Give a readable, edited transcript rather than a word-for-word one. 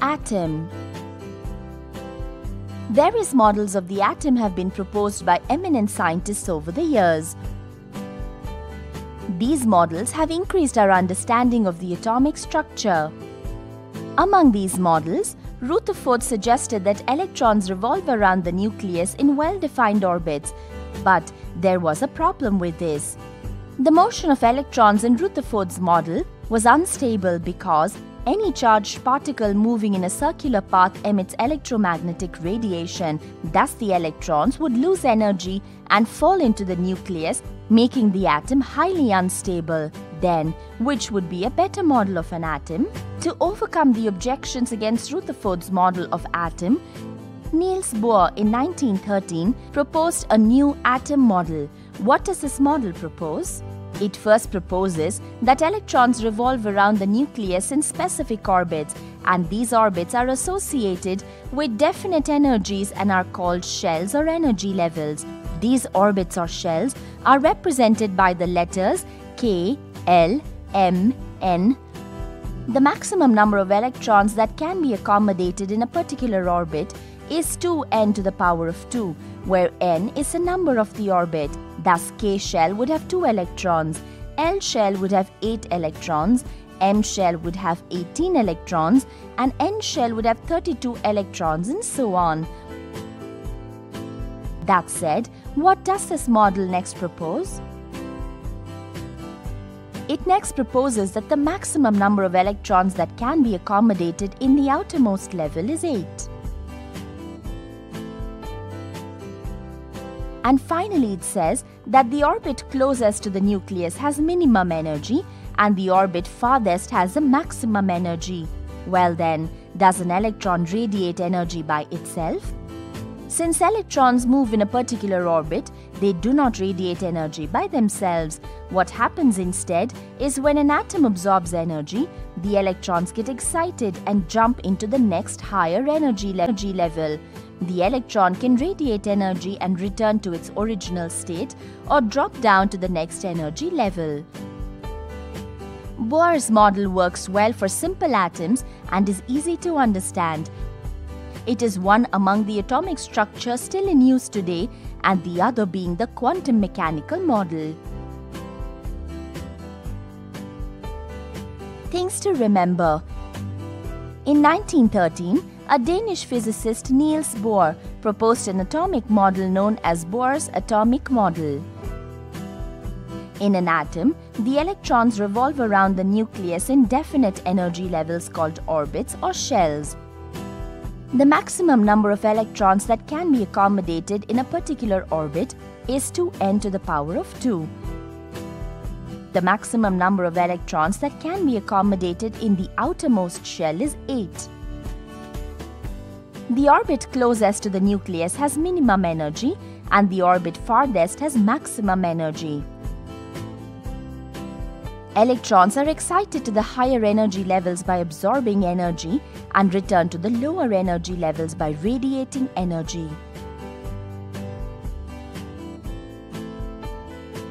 Atom. Various models of the atom have been proposed by eminent scientists over the years. These models have increased our understanding of the atomic structure. Among these models, Rutherford suggested that electrons revolve around the nucleus in well-defined orbits, but there was a problem with this. The motion of electrons in Rutherford's model was unstable because any charged particle moving in a circular path emits electromagnetic radiation. Thus, the electrons would lose energy and fall into the nucleus, making the atom highly unstable. Then, which would be a better model of an atom? To overcome the objections against Rutherford's model of atom, Niels Bohr in 1913 proposed a new atom model. What does this model propose? It first proposes that electrons revolve around the nucleus in specific orbits, and these orbits are associated with definite energies and are called shells or energy levels. These orbits or shells are represented by the letters K, L, M, N. The maximum number of electrons that can be accommodated in a particular orbit is 2n to the power of 2, where n is the number of the orbit. Thus, K shell would have 2 electrons, L shell would have 8 electrons, M shell would have 18 electrons, and N shell would have 32 electrons, and so on. That said, what does this model next propose? It next proposes that the maximum number of electrons that can be accommodated in the outermost level is 8. And finally, it says that the orbit closest to the nucleus has minimum energy and the orbit farthest has the maximum energy. Well then, does an electron radiate energy by itself? Since electrons move in a particular orbit, they do not radiate energy by themselves. What happens instead is when an atom absorbs energy, the electrons get excited and jump into the next higher energy level. The electron can radiate energy and return to its original state or drop down to the next energy level. Bohr's model works well for simple atoms and is easy to understand. It is one among the atomic structures still in use today, and the other being the quantum mechanical model. Things to remember. In 1913, a Danish physicist, Niels Bohr, proposed an atomic model known as Bohr's atomic model. In an atom, the electrons revolve around the nucleus in definite energy levels called orbits or shells. The maximum number of electrons that can be accommodated in a particular orbit is 2n to the power of 2. The maximum number of electrons that can be accommodated in the outermost shell is 8. The orbit closest to the nucleus has minimum energy and the orbit farthest has maximum energy. Electrons are excited to the higher energy levels by absorbing energy and return to the lower energy levels by radiating energy.